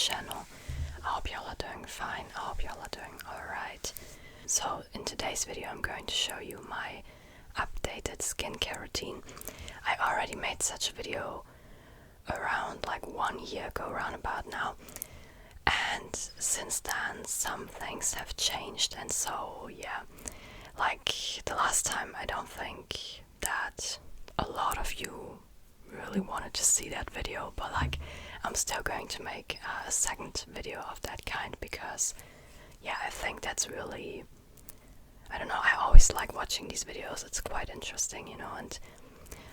channel. I hope y'all are doing fine. I hope y'all are doing alright. So in today's video I'm going to show you my updated skincare routine. I already made such a video around like 1 year ago, roundabout now. And since then some things have changed, and so yeah, like the last time I don't think that a lot of you really wanted to see that video, but like I'm still going to make a second video of that kind because yeah, I think that's really, I don't know, I always like watching these videos. It's quite interesting, you know, and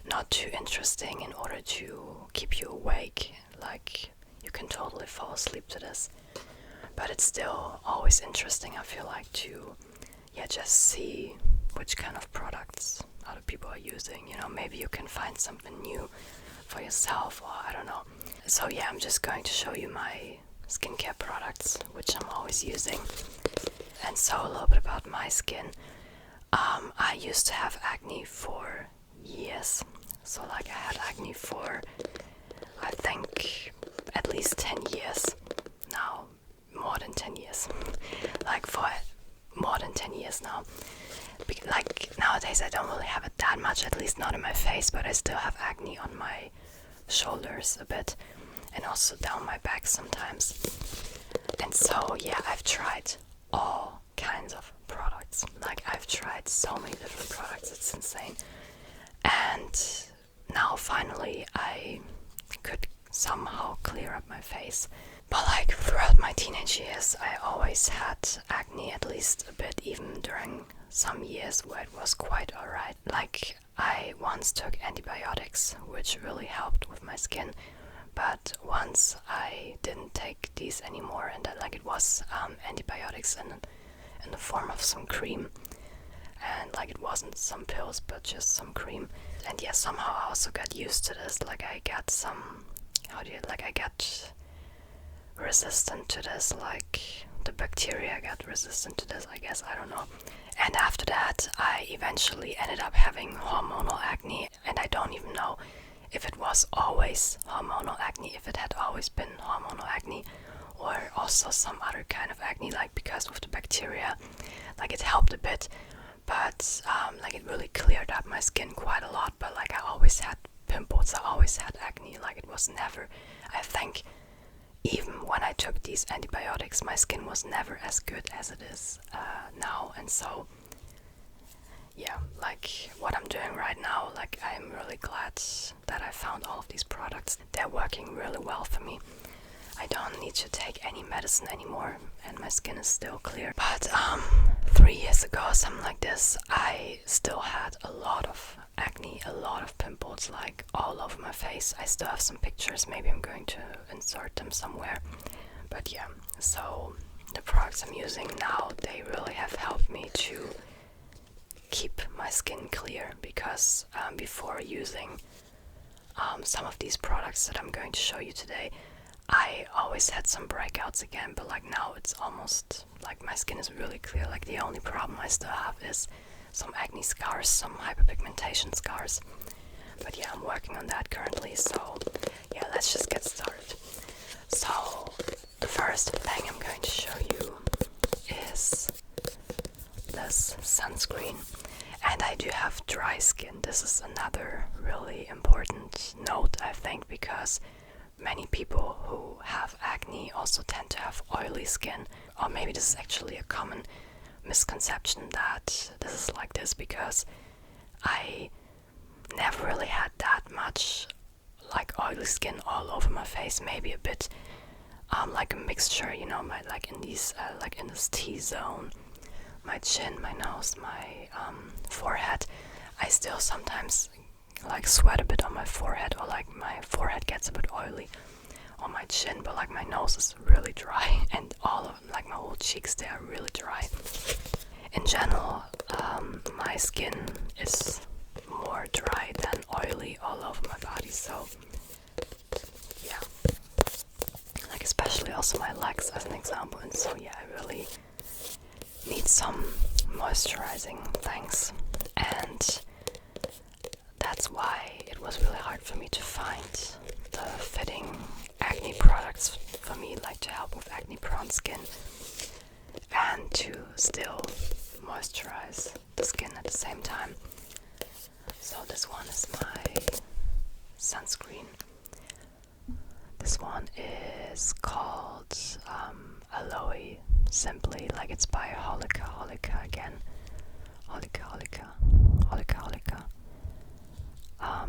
not too interesting in order to keep you awake, like you can totally fall asleep to this, but it's still always interesting, I feel like, to just see which kind of products other people are using, you know, maybe you can find something new for yourself, or I don't know. So yeah, I'm just going to show you my skincare products, which I'm always using. And so a little bit about my skin. I used to have acne for years, so like I had acne for I think at least 10 years now, more than 10 years, like for more than 10 years now. Like nowadays I don't really have it that much, at least not in my face, but I still have acne on my shoulders a bit and also down my back sometimes. And so yeah, I've tried all kinds of products. Like I've tried so many different products, it's insane. And now finally I could somehow clear up my face. But like throughout my teenage years I always had acne, at least a bit, even during some years where it was quite alright. Like I once took antibiotics, which really helped with my skin, but once I didn't take these anymore, and like it was antibiotics in the form of some cream, and like it wasn't some pills but just some cream. And yeah, somehow I also got used to this, like I got some, I got resistant to this, like the bacteria got resistant to this, I guess, I don't know. And after that I eventually ended up having hormonal acne, and I don't even know if it was always hormonal acne, if it had always been hormonal acne, or also some other kind of acne, like because of the bacteria, like it helped a bit, but like it really cleared up my skin quite a lot. But like I always had pimples, I always had acne, like it was never, I think even when I took these antibiotics my skin was never as good as it is now. And so yeah, like what I'm doing right now, like I'm really glad that I found all of these products. They're working really well for me. I don't need to take any medicine anymore and my skin is still clear. But 3 years ago, something like this, I still had a lot of acne, a lot of pimples, like all over my face. I still have some pictures, maybe I'm going to insert them somewhere. But yeah, so the products I'm using now, they really have helped me to keep my skin clear, because before using some of these products that I'm going to show you today, I always had some breakouts again, but like now it's almost like my skin is really clear. Like the only problem I still have is some acne scars, some hyperpigmentation scars. But yeah, I'm working on that currently, so yeah, let's just get started. So the first thing I'm going to show you is this sunscreen. And I do have dry skin. This is another really important note, I think, because many people who have acne also tend to have oily skin. Or maybe this is actually a common misconception that this is like this, because I never really had that much like oily skin all over my face. Maybe a bit like a mixture, you know, my like in these like in this T-zone, my chin, my nose, my forehead. I still sometimes like sweat a bit on my forehead, or like my forehead gets a bit oily on my chin, but like my nose is really dry, and all of like my whole cheeks, they are really dry. In general, my skin is more dry than oily all over my body, so yeah, like especially also my legs as an example. And so yeah, I really need some moisturizing things, and that's why it was really hard for me to find the fitting acne products for me, like to help with acne prone skin and to still moisturize the skin at the same time. So this one is my sunscreen. This one is called Aloe, simply, like it's by Holika again. Holika.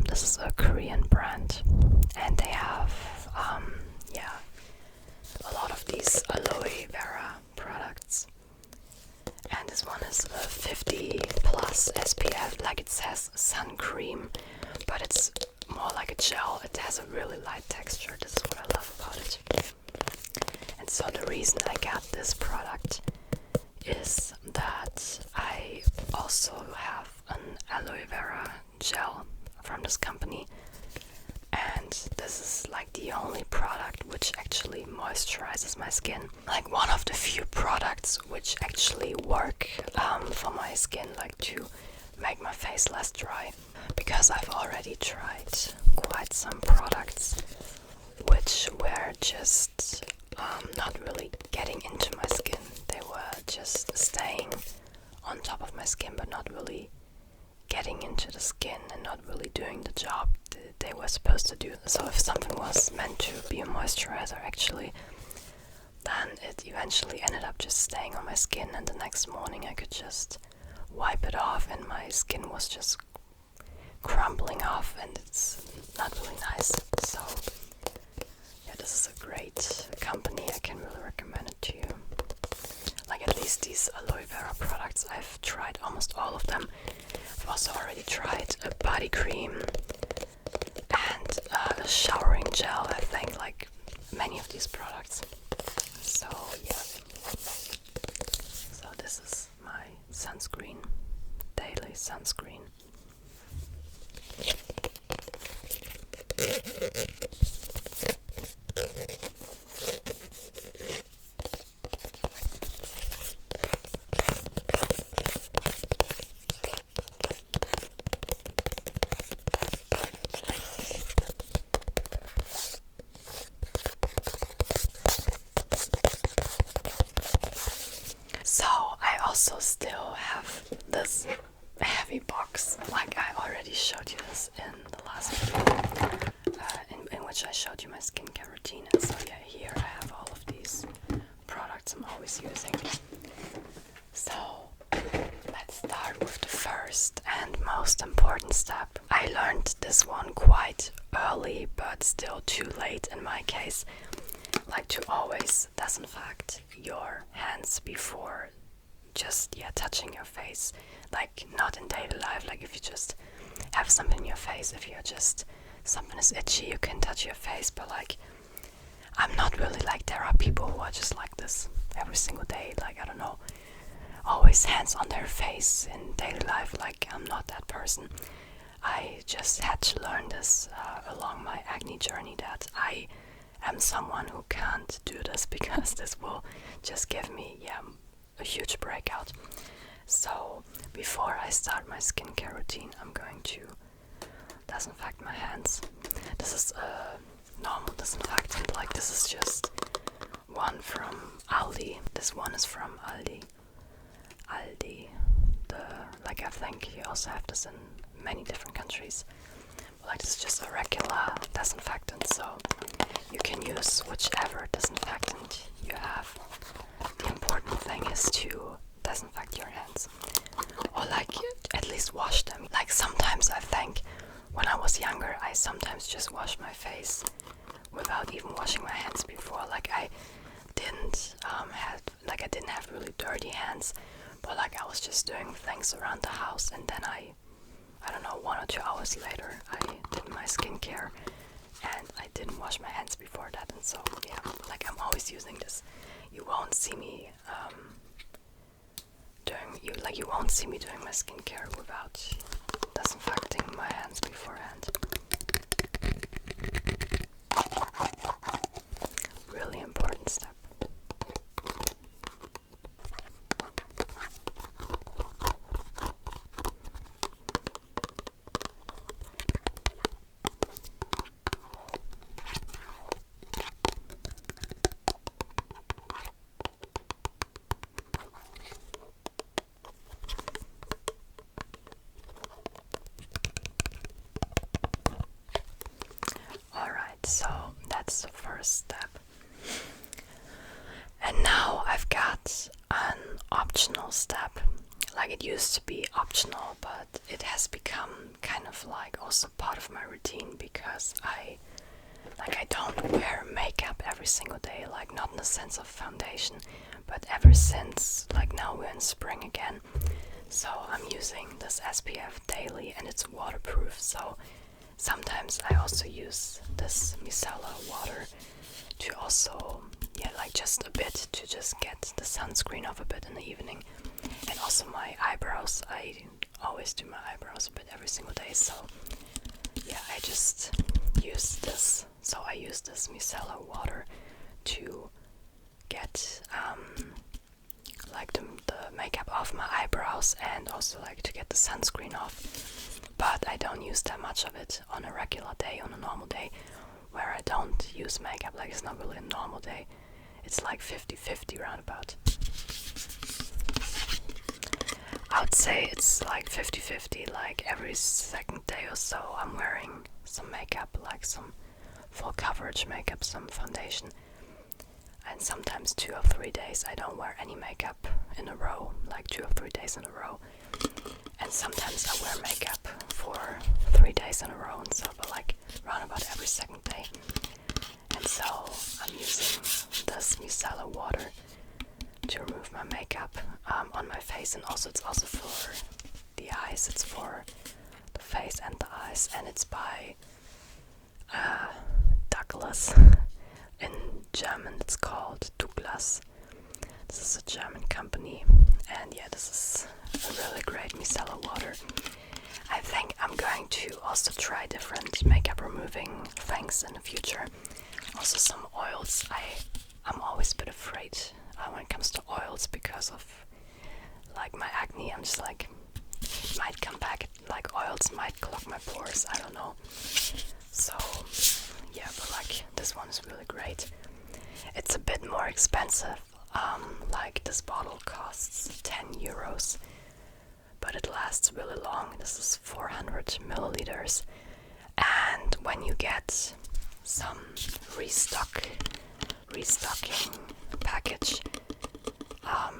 This is a Korean brand, and they have a lot of these aloe vera products. And this one is a 50 plus SPF, like it says sun cream, but it's more like a gel. It has a really light texture. This is what I love about it. And so the reason I got this product is that I also have an aloe vera gel from this company, and this is like the only product which actually moisturizes my skin. Like one of the few products which actually work for my skin, like to make my face less dry. Because I've already tried quite some products which were just not really getting into my skin. They were just staying on top of my skin but not really getting into the skin and not really doing the job they were supposed to do. So if something was meant to be a moisturizer actually, then it eventually ended up just staying on my skin, and the next morning I could just wipe it off and my skin was just crumbling off, and it's not really nice. So yeah, this is a great company. I can really recommend it to you. Like at least these aloe vera products, I've tried almost all of them. I've also already tried a body cream and a showering gel, I think, like many of these products. So yeah, so this is my sunscreen, daily sunscreen. So I also still have this heavy box, like I already showed you this in the last video, in which I showed you my skincare routine. And so yeah, here I have all of these products I'm always using. So let's start with the first and most important step. I learned this one quite early, but still too late in my case. Like to always disinfect your hands before just touching your face. Like not in daily life, like if you just have something in your face, if you're just something is itchy, you can touch your face, but like I'm not really like, there are people who are just like this every single day, like I don't know, always hands on their face in daily life. Like I'm not that person. I just had to learn this along my acne journey, that I am someone who can't do this because this will just give me a huge breakout. So before I start my skincare routine, I'm going to disinfect my hands. This is a normal disinfectant, like this is just one from Aldi. This one is from Aldi. Like I think you also have this in many different countries. Like this is just a regular disinfectant, so you can use whichever disinfectant you have. The important thing is to disinfect your hands, or like at least wash them. Like sometimes I think when I was younger, I sometimes just washed my face without even washing my hands before. Like I didn't have really dirty hands, but like I was just doing things around the house, and then I don't know, 1 or 2 hours later I did my skincare and I didn't wash my hands before that. And so yeah, like I'm always using this. You won't see me doing my skincare without disinfecting my hands beforehand. Really important step. optional step. Like, it used to be optional, but it has become kind of like also part of my routine, because I don't wear makeup every single day, like not in the sense of foundation, but ever since, like, now we're in spring again, so I'm using this SPF daily and it's waterproof. So sometimes I also use this micellar water to also, yeah, like just a bit to just get the sunscreen off a bit in the evening. And also my eyebrows, I always do my eyebrows a bit every single day, so yeah, I just use this. So I use this micellar water to get like the makeup off my eyebrows, and also like to get the sunscreen off. But I don't use that much of it on a regular day, on a normal day where I don't use makeup. Like, it's not really a normal day, it's like 50-50 roundabout. I would say it's like 50-50, like every second day or so I'm wearing some makeup, like some full coverage makeup, some foundation. And sometimes 2 or 3 days I don't wear any makeup in a row, like 2 or 3 days in a row. And sometimes I wear makeup for 3 days in a row and so, but like around about every second day. And so I'm using this micellar water to remove my makeup on my face, and also it's also for the eyes. It's for the face and the eyes, and it's by Douglas. In German it's called Douglas. This is a German company, and yeah, this is a really great micellar water. I think I'm going to also try different makeup removing things in the future. Also some oils. I'm always a bit afraid when it comes to oils, because of like my acne. I'm just like, it might come back, like oils might clog my pores, I don't know. So yeah, but like this one is really great. It's a bit more expensive, like this bottle costs 10 euros, but it lasts really long. This is 400 milliliters, and when you get some restocking package,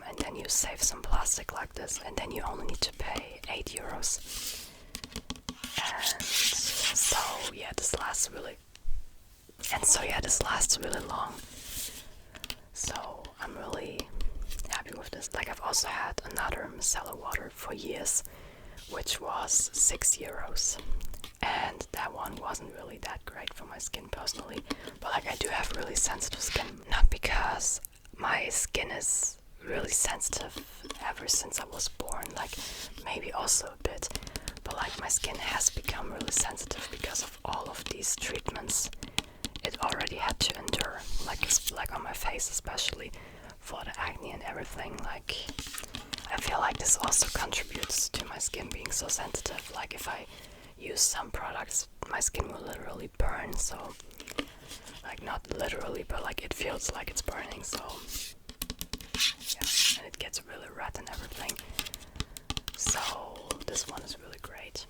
and then you save some plastic like this, and then you only need to pay 8 euros. And so yeah, this lasts really long. So I'm really happy with this. Like, I've also had another micellar water for years, which was 6 euros. And that one wasn't really that great for my skin personally. But like, I do have really sensitive skin. Not because my skin is really sensitive ever since I was born, like maybe also a bit. But like, my skin has become really sensitive because of all of these treatments it already had to endure, like on my face especially, for the acne and everything. Like, I feel like this also contributes to my skin being so sensitive. Like, if I use some products, my skin will literally burn. So like, not literally, but like it feels like it's burning. So yeah, and it gets really red and everything. So this one is really great.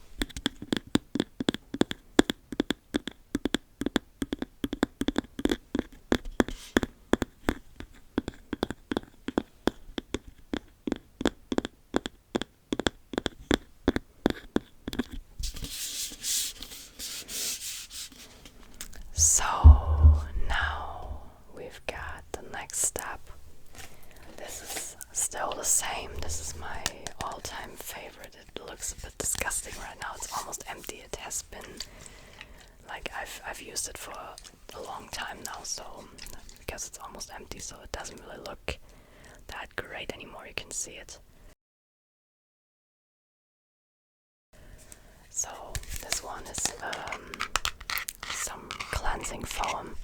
So now we've got the next step. This is still the same. This is my all-time favorite. It looks a bit disgusting right now. It's almost empty. It has been, like, I've used it for a long time now, so because it's almost empty, so it doesn't really look that great anymore. You can see it. So this one is some cleansing foam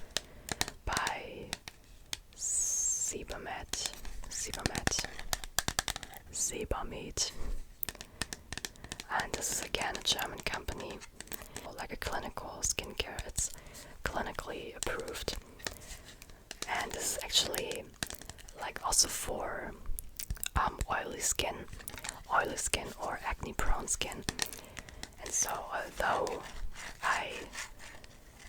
by Sebamed, and this is again a German company, like a clinical skincare. It's clinically approved, and this is actually like also for oily skin or acne prone skin. And so although I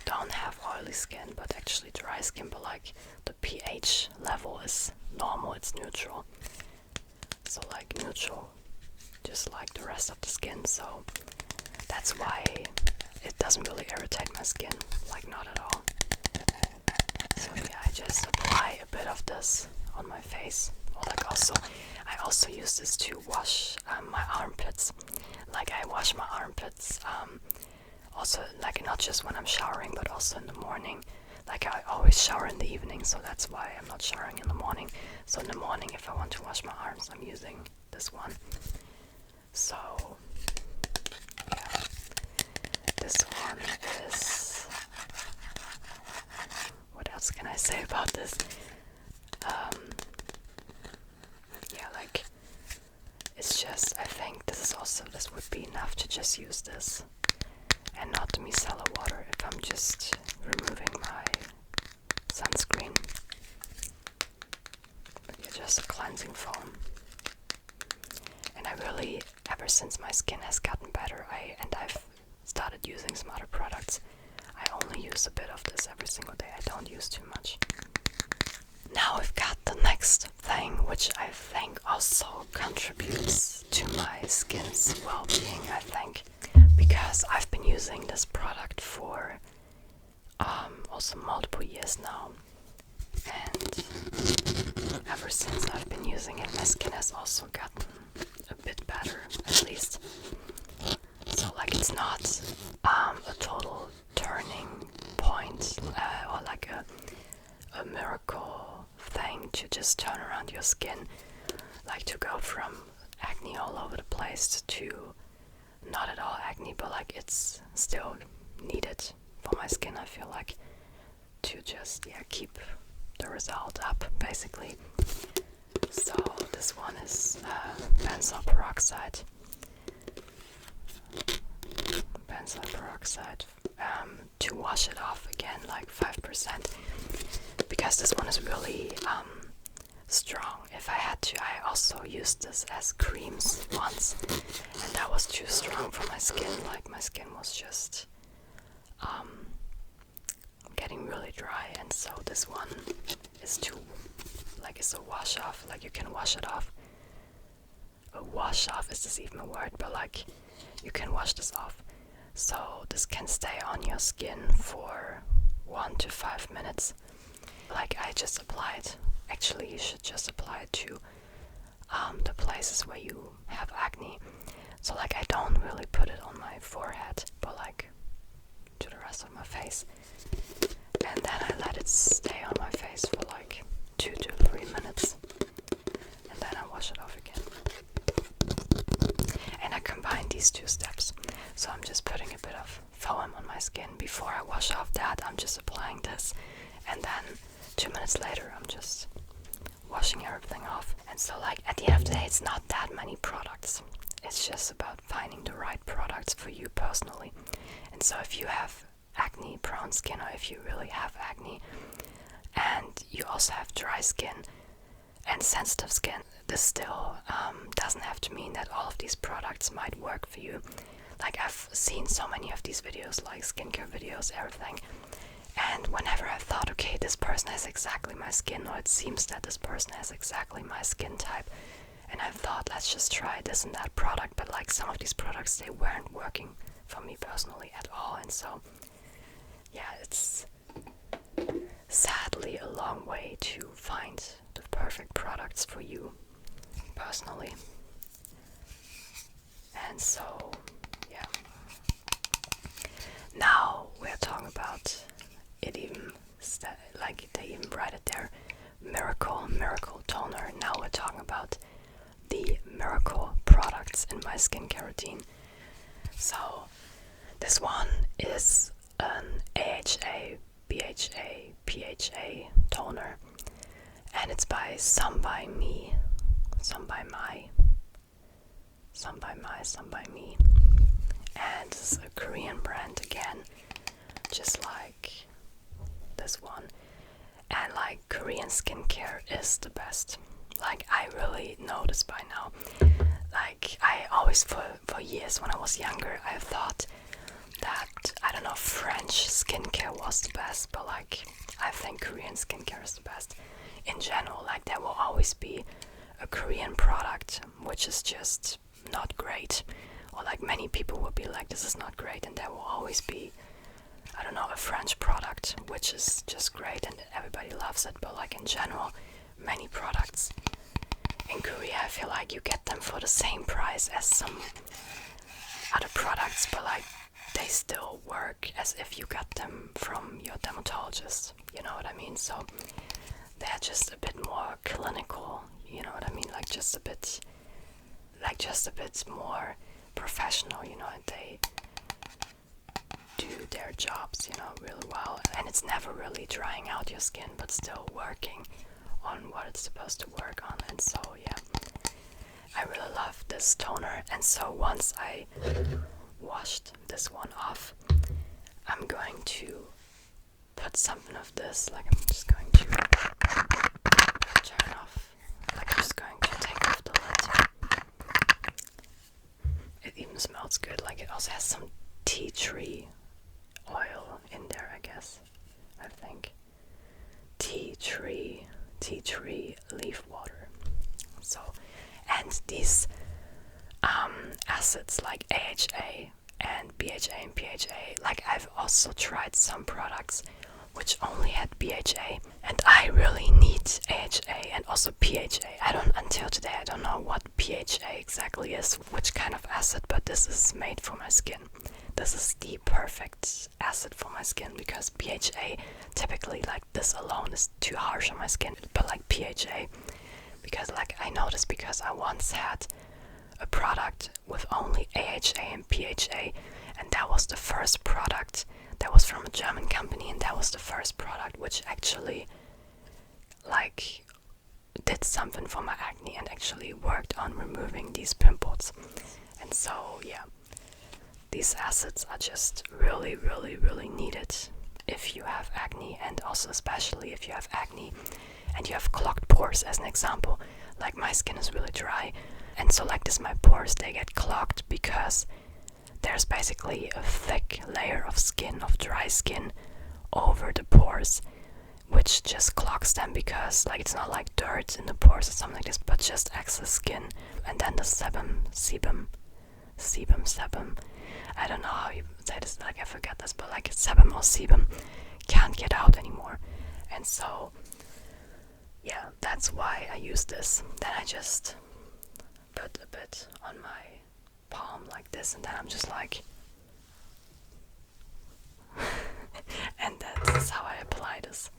don't have oily skin but actually dry skin, but like the pH level is normal, it's neutral, also like neutral, just like the rest of the skin, so that's why it doesn't really irritate my skin, like not at all. So yeah, I just apply a bit of this on my face. Or like I also use this to wash my armpits. Like I wash my armpits also, like not just when I'm showering, but also in the morning. Like I always shower in the evening, so that's why I'm not showering in the morning. So in the morning, if I want to wash my arms, I'm using this one. So yeah, this one is, what else can I say about this? Yeah, like it's just, I think this would be enough to just use this and not the micellar water if I'm just removing my sunscreen. Yeah, just a cleansing foam. And I really, ever since my skin has gotten better, I've started using some other products, I only use a bit of this every single day. I don't use too much. Now we've got the next thing, which I think also contributes to my skin's well-being, I think, because I've been using this product for also multiple years now, and ever since I've been using it, my skin has also gotten a bit better, at least. So like it's not a total turning point or like a miracle thing to just turn around your skin, like to go from acne all over the place to not at all acne, but like it's still needed for my skin, I feel like, to just keep the result up basically. So this one is benzoyl peroxide. To wash it off again, like 5%, because this one is really strong. If I had to, I also used this as creams once, and that was too strong for my skin. Like my skin was just getting really dry, and so this one is too, like it's a wash off, like you can wash it off. A wash off, is this even a word? But like you can wash this off. So this can stay on your skin for 1 to 5 minutes. Like I just applied, actually you should just apply it to the places where you have acne. So like I don't really put it on my forehead, but like to the rest of my face. And then I let it stay on my face for like 2 to 3 minutes. And then I wash it off again. And I combine these two steps. So I'm just putting a bit of foam on my skin. Before I wash off that, I'm just applying this. And then 2 minutes later, I'm just washing everything off. And so like at the end of the day, it's not that many products. It's just about finding the right products for you personally. And so if you have acne prone skin, or if you really have acne and you also have dry skin and sensitive skin, this still doesn't have to mean that all of these products might work for you. Like I've seen so many of these videos, like skincare videos, everything, and whenever I thought, okay, this person has exactly my skin, or it seems that this person has exactly my skin type, and I thought, let's just try this and that product, but like some of these products, they weren't working for me personally at all. And so yeah, it's sadly a long way to find the perfect products for you personally. And so yeah, now we're talking about it, even like they even write it there, miracle toner. Now we're talking about the miracle products in my skincare routine. So this one is an AHA, BHA, PHA toner, and it's by Some by Me, and it's a Korean brand again, just like this one. And like Korean skincare is the best. Like I really know this by now. Like I always, for years when I was younger, I thought that, I don't know, French skincare was the best, but like I think Korean skincare is the best in general. Like there will always be a Korean product, which is just not great, or like many people will be like, this is not great, and there will always be, I don't know, a French product which is just great and everybody loves it. But like in general, many products in Korea, I feel like you get them for the same price as some other products, but like they still work as if you got them from your dermatologist, you know what I mean? So they're just a bit more clinical, you know what I mean? Like just a bit more professional, you know, and they do their jobs, you know, really well. And it's never really drying out your skin, but still working on what it's supposed to work on. And so yeah, I really love this toner. And so once I washed this one off, I'm going to put something of this, like I'm just going to turn off, like I'm just going to take off the lid. It even smells good, like it also has some tea tree oil in there, I guess. I think tea tree leaf water. So, and these acids like AHA and BHA and PHA, like I've also tried some products which only had BHA, and I really need AHA and also PHA. Until today I don't know what PHA exactly is, which kind of acid, but this is made for my skin. This is the perfect acid for my skin, because BHA typically, like this alone, is too harsh on my skin. But like PHA, because like I noticed, because I once had a product with only AHA and PHA, and that was the first product that was from a German company, and that was the first product which actually like did something for my acne and actually worked on removing these pimples. And so yeah, these acids are just really, really, really needed if you have acne, and also especially if you have acne and you have clogged pores. As an example, like my skin is really dry, and so like this, my pores, they get clogged because there's basically a thick layer of skin, of dry skin, over the pores, which just clogs them, because like it's not like dirt in the pores or something like this, but just excess skin. And then the sebum, I don't know how you say this, like I forget this, but like sebum or sebum can't get out anymore. And so yeah, that's why I use this. Then I just put a bit on my palm like this, and then I'm just like and that's how I apply this.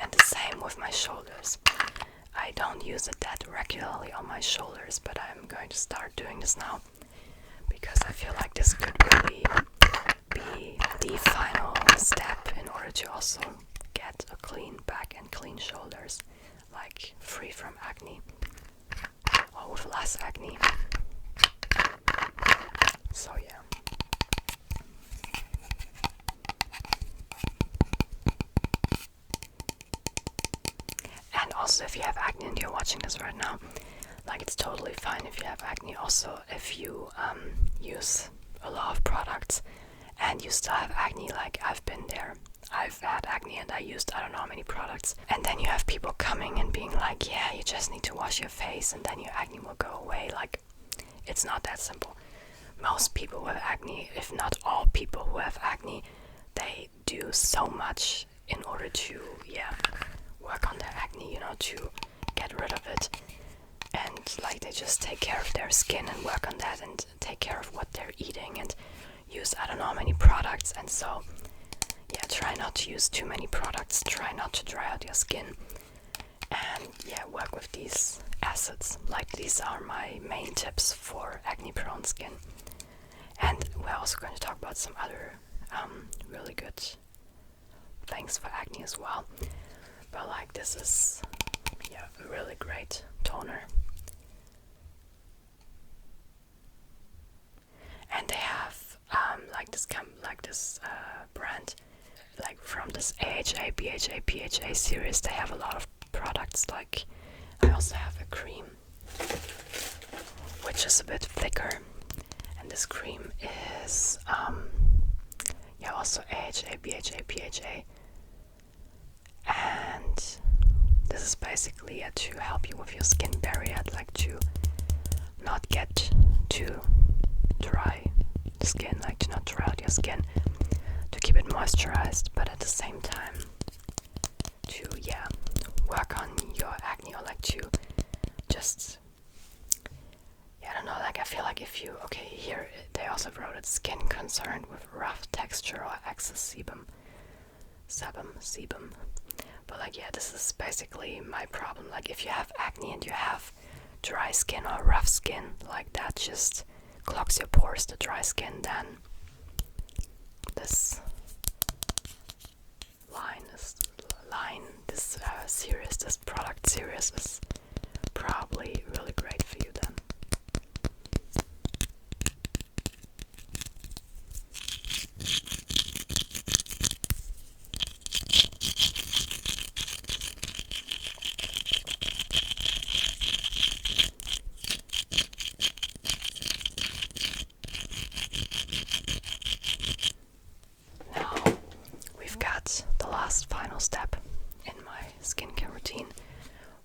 And the same with my shoulders. I don't use it that regularly on my shoulders, but I'm going to start doing this now, because I feel like this could really be the final step in order to also get a clean back and clean shoulders, like free from acne, or with less acne. So yeah. And also, if you have acne and you're watching this right now, like it's totally fine if you have acne. Also, if you use a lot of products and you still have acne, like I've been there. I've had acne and I used I don't know how many products, and then you have people coming and being like, yeah, you just need to wash your face and then your acne will go away. Like, it's not that simple. Most people with acne, if not all people who have acne, they do so much in order to work on their acne, you know, to get rid of it. And like they just take care of their skin and work on that and take care of what they're eating and use I don't know how many products. And so yeah, try not to use too many products, try not to dry out your skin, and yeah, work with these acids. Like these are my main tips for acne prone skin. And we're also going to talk about some other really good things for acne as well. But like this is a really great toner. And they have like this brand, like from this AHA, BHA, PHA series, they have a lot of products. Like I also have a cream which is a bit thicker, and this cream is also AHA, BHA, PHA, and This is basically to help you with your skin barrier, like to not get too dry skin, like to not dry out your skin, to keep it moisturized, but at the same time to work on your acne, or like to just I don't know, like I feel like if you here they also wrote it, skin concerned with rough texture or excess sebum. But like this is basically my problem. Like if you have acne and you have dry skin or rough skin, like that just clogs your pores, the dry skin, then this this product series is probably really great for you then. Now we've got the last final step in my skincare routine,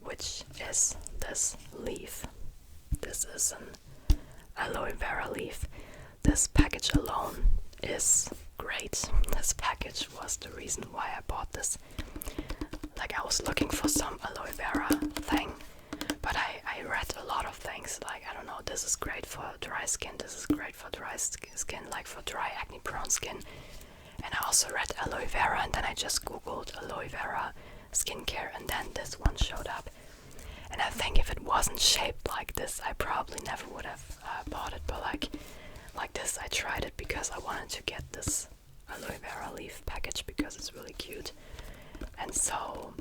which is this leaf. This is an aloe vera leaf. This package alone is great. This package was the reason why I bought this. Like I was looking for some aloe vera thing, but I read a lot of things, like I don't know, this is great for dry skin, this is great for dry skin, like for dry acne prone skin. And I also read aloe vera, and then I just googled aloe vera skincare, and then this one showed up. And I think if it wasn't shaped like this, I probably never would have bought it. But like this, I tried it because I wanted to get this aloe vera leaf package because it's really cute. And so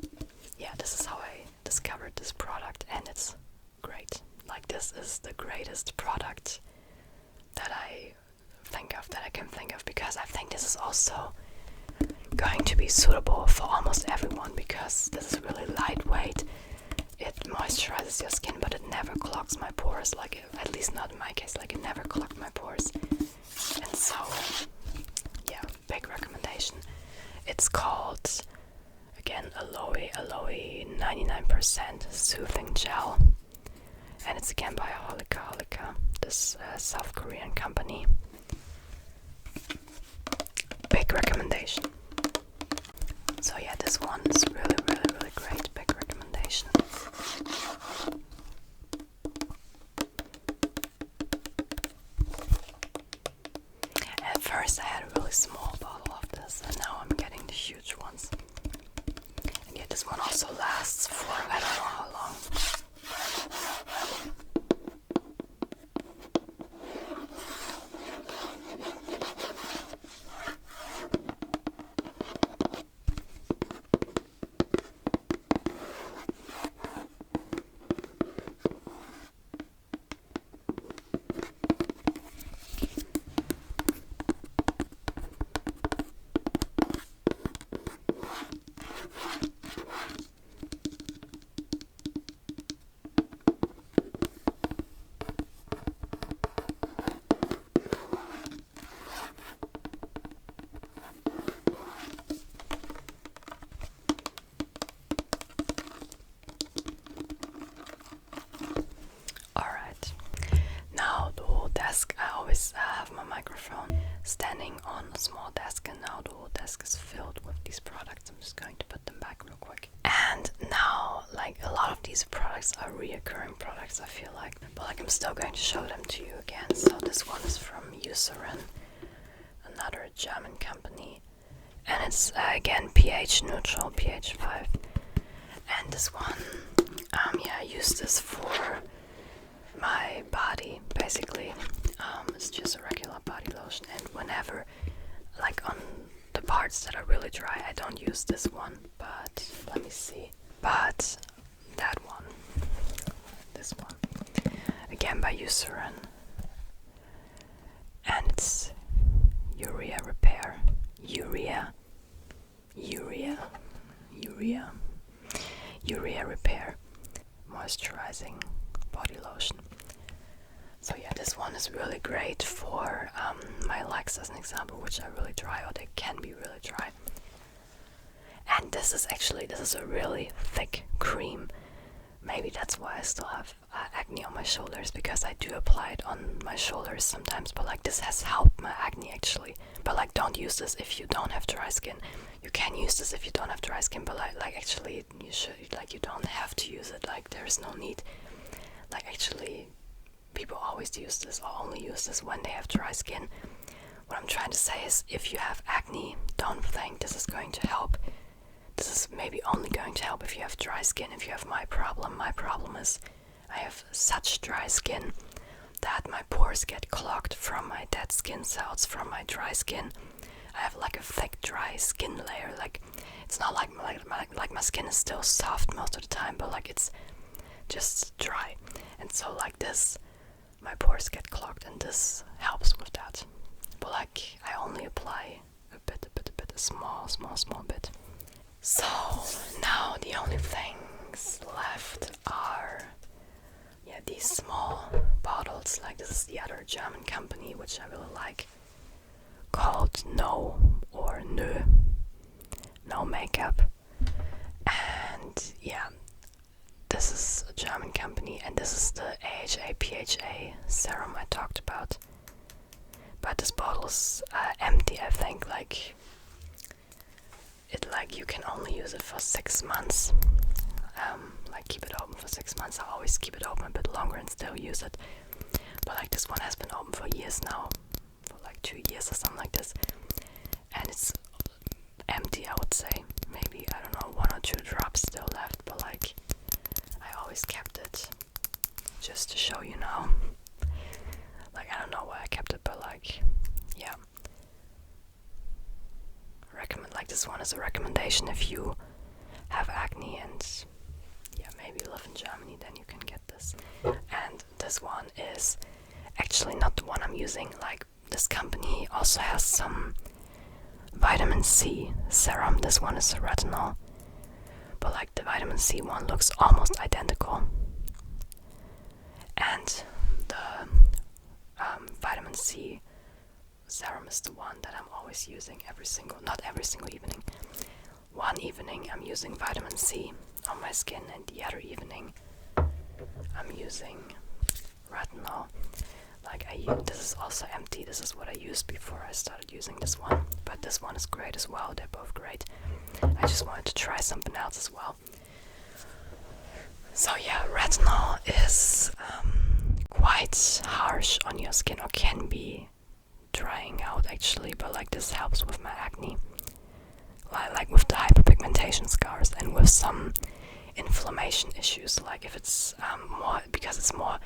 this is how I discovered this product, and it's great. Like this is the greatest product that I can think of, because I think this is also going to be suitable for almost everyone, because this is really lightweight. It moisturizes your skin, but it never clogs my pores, like at least not in my case, like it never clogged my pores. And so big recommendation. It's called, again, aloe 99% soothing gel, and it's again by Holika, this South Korean company. Big recommendation. So this one is really, really, really great. Big recommendation. At first I had a really small bottle of this, and now I'm getting the huge ones. And this one also lasts for I don't know how long. I always have my microphone standing on a small desk, and now the whole desk is filled with these products. I'm just going to put them back real quick. And now, like, a lot of these products are reoccurring products, I feel like, but like I'm still going to show them to you again. So this one is from Eucerin, another German company, and it's again pH neutral, pH 5. And this one, I use this for my body, basically. It's just a regular body lotion, and whenever, like on the parts that are really dry, I don't use this one, but let me see. But that one, this one, again by Eucerin, and it's urea repair, urea repair moisturizing body lotion. So this one is really great for my legs, as an example, which are really dry, or they can be really dry. And this is a really thick cream. Maybe that's why I still have acne on my shoulders, because I do apply it on my shoulders sometimes. But like, this has helped my acne actually. But like, don't use this if you don't have dry skin. You can use this if you don't have dry skin, but like actually you should, like, you don't have to use it. Like, there is no need. Like, actually, people always use this or only use this when they have dry skin. What I'm trying to say is, if you have acne, don't think this is going to help. This is maybe only going to help if you have dry skin. If you have my problem is I have such dry skin that my pores get clogged from my dead skin cells, from my dry skin. I have like a thick dry skin layer. Like, it's not like my skin is still soft most of the time, but like, it's just dry. And so like this, my pores get clogged, and this helps with that. But like, I only apply a bit, a small bit. So now the only things left are, these small bottles. Like, this is the other German company, which I really like, called No Makeup. And yeah, this is a German company, and this is the AHA/PHA serum I talked about. But this bottle's empty, I think. Like, you can only use it for 6 months. Like, keep it open for 6 months. I always keep it open a bit longer and still use it. But like, this one has been open for years now, for like 2 years or something like this, and it's empty. I would say maybe, I don't know, 1 or 2 drops still left. But like, I always kept it just to show you now. Like, I don't know why I kept it, but like, yeah. Like, this one is a recommendation if you have acne and maybe you live in Germany, then you can get this. And this one is actually not the one I'm using. Like, this company also has some vitamin C serum. This one is a retinol, but like, the vitamin C one looks almost identical. And the vitamin C serum is the one that I'm always using not every single evening. One evening I'm using vitamin C on my skin, and the other evening I'm using retinol. Like, this is also empty. This is what I used before I started using this one, but this one is great as well. They're both great. I just wanted to try something else as well. So yeah, retinol is quite harsh on your skin, or can be drying out actually, but like, this helps with my acne, like with the hyperpigmentation scars and with some inflammation issues. Like, if it's more, because it's more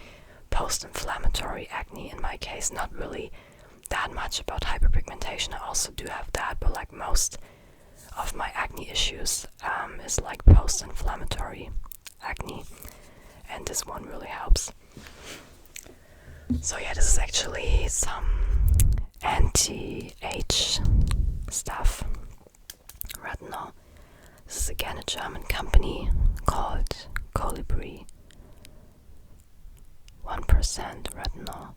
post-inflammatory acne in my case, not really that much about hyperpigmentation. I also do have that, but like, most of my acne issues is like post-inflammatory acne, and this one really helps. So yeah, this is actually some anti-age stuff. Retinol. This is again a German company called Colibri. 1% retinol.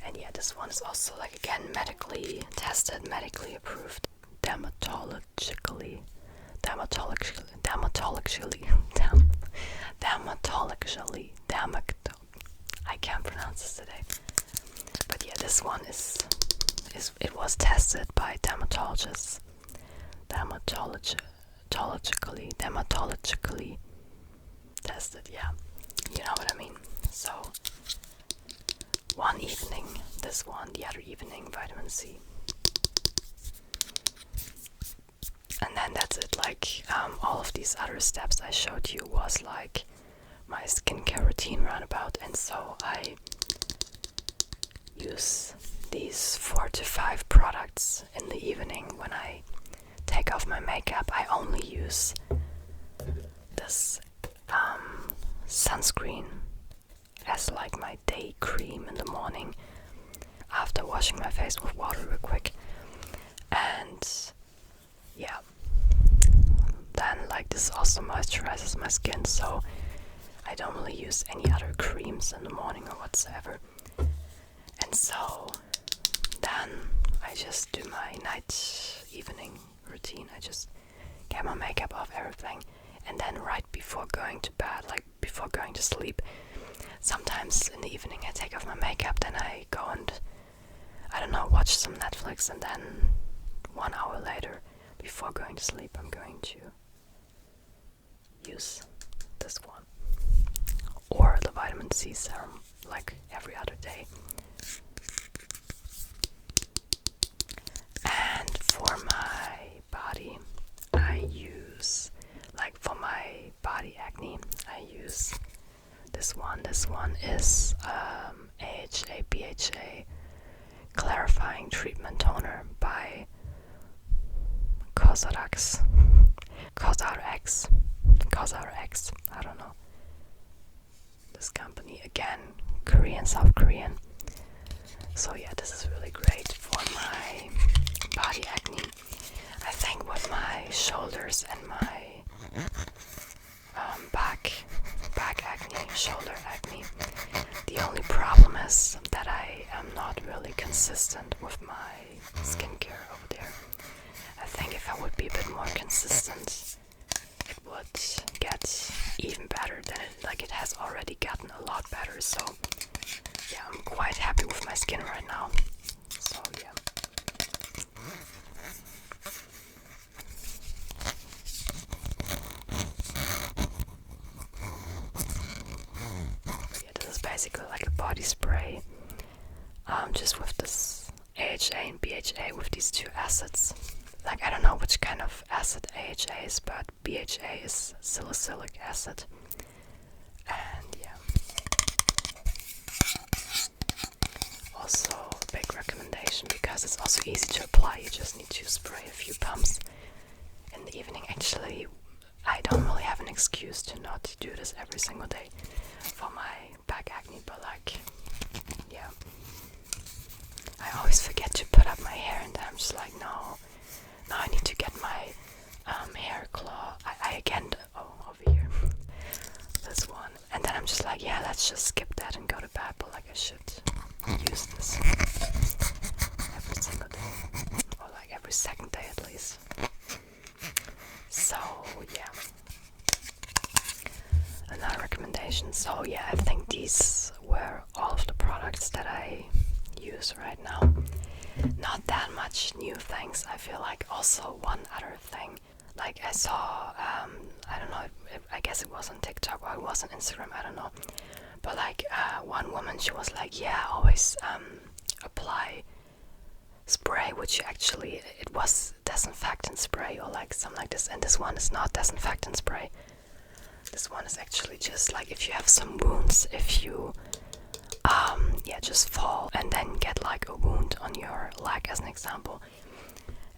And yeah, this one is also, like, again, medically tested, medically approved, dermatologically, I can't pronounce this today. But yeah, this one it was tested by dermatologists. Dermatologically tested, yeah. You know what I mean? So, one evening, this one, the other evening, vitamin C. And then that's it. Like, all of these other steps I showed you was like my skincare routine roundabout, and so I use these 4 to 5 products in the evening when I take off my makeup. I only use this sunscreen as like my day cream in the morning after washing my face with water real quick. And yeah, then like, this also moisturizes my skin, so I don't really use any other creams in the morning or whatsoever. And so then I just do my evening routine. I just get my makeup off, everything, and then right before going to bed, like before going to sleep, sometimes in the evening I take off my makeup, then I go and, I don't know, watch some Netflix, and then 1 hour later, before going to sleep, I'm going to use this one. Or the vitamin C serum, like every other day. And for my body, I use, like for my body acne, I use this one. This one is AHA BHA Clarifying Treatment Toner by CosRx, I don't know. This company, again, Korean, South Korean. So yeah, this is really great for my body acne. I think with my shoulders and my back acne, shoulder acne, the only problem is that I am not really consistent with my skincare over there. I think if I would be a bit more consistent, it would get even better than it has already gotten a lot better. So yeah, I'm quite happy with my skin right now. So yeah. But yeah, this is basically like a body spray, just with this AHA and BHA, with these two acids. Like, I don't know which kind of acid AHA is, but BHA is salicylic acid. And yeah. Also a big recommendation, because it's also easy to apply. You just need to spray a few pumps in the evening. Actually, I don't really have an excuse to not do this every single day for my back acne, but like, yeah. I always forget to put up my hair, and then I'm just like, no, I need to get my hair claw. I again, over here, this one, and then I'm just like, yeah, let's just skip that and go to bed. But like, I should use this every single day, or like every second day at least. So yeah, another recommendation. So yeah, I think these were all of the products that I use right now. Not that much new things. I feel like also one other thing, like I saw, I don't know, I guess it was on TikTok or it was on Instagram, I don't know, but like one woman, she was like, yeah, always apply spray, which actually, it was disinfectant spray or like something like this, and this one is not disinfectant spray. This one is actually just like if you have some wounds, if you just fall and then get like a wound on your leg as an example,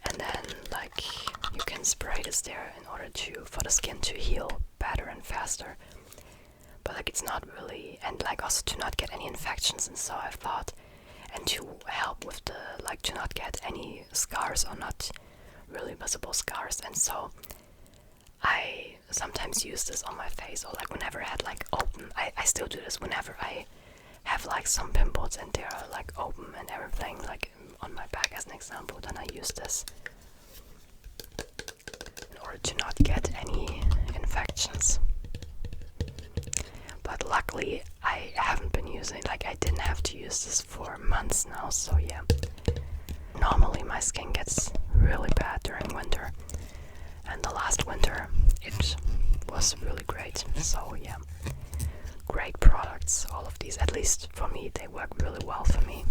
and then like you can spray this there in order for the skin to heal better and faster. But like, it's not really, and like also to not get any infections, and so I thought, and to help with the, like, to not get any scars or not really visible scars, and so I sometimes use this on my face, or like whenever I had like open, I still do this whenever I have like some pimples and they're like open and everything, like on my back as an example, then I use this in order to not get any infections. But luckily I haven't been using, like I didn't have to use this for months now, so yeah. Normally my skin gets really bad during winter, and the last winter it was really great, so yeah. Great products, all of these, at least for me, they work really well for me.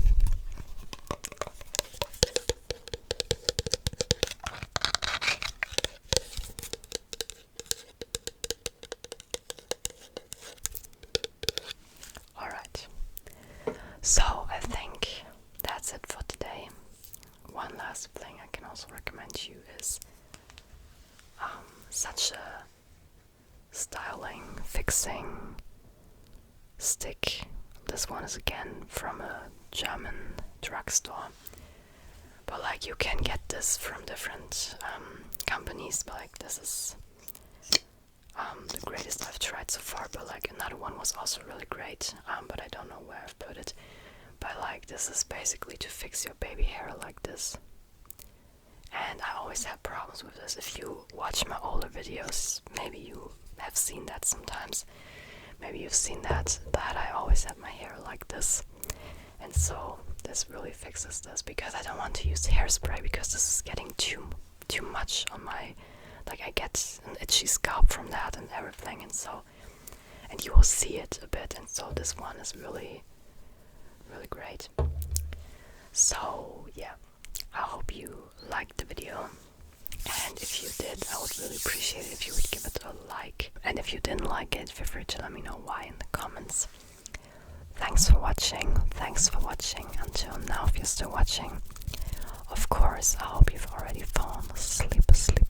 Alright, so I think that's it for today. One last thing I can also recommend you is such a styling, fixing stick. This one is again from a German drugstore, but like you can get this from different companies, but like this is the greatest I've tried so far. But like another one was also really great, but I don't know where I've put it. But like this is basically to fix your baby hair like this, and I always have problems with this. If you watch my older videos, maybe you have seen that sometimes. Maybe you've seen that I always have my hair like this, and so this really fixes this, because I don't want to use hairspray because this is getting too much on my, like, I get an itchy scalp from that and everything, and you will see it a bit, and so this one is really great. So yeah, I hope you liked the video, and if you did, I would really appreciate it if you would give it a like, and if you didn't like it, feel free to let me know why in the comments. Thanks for watching, until now if you're still watching. Of course, I hope you've already fallen asleep.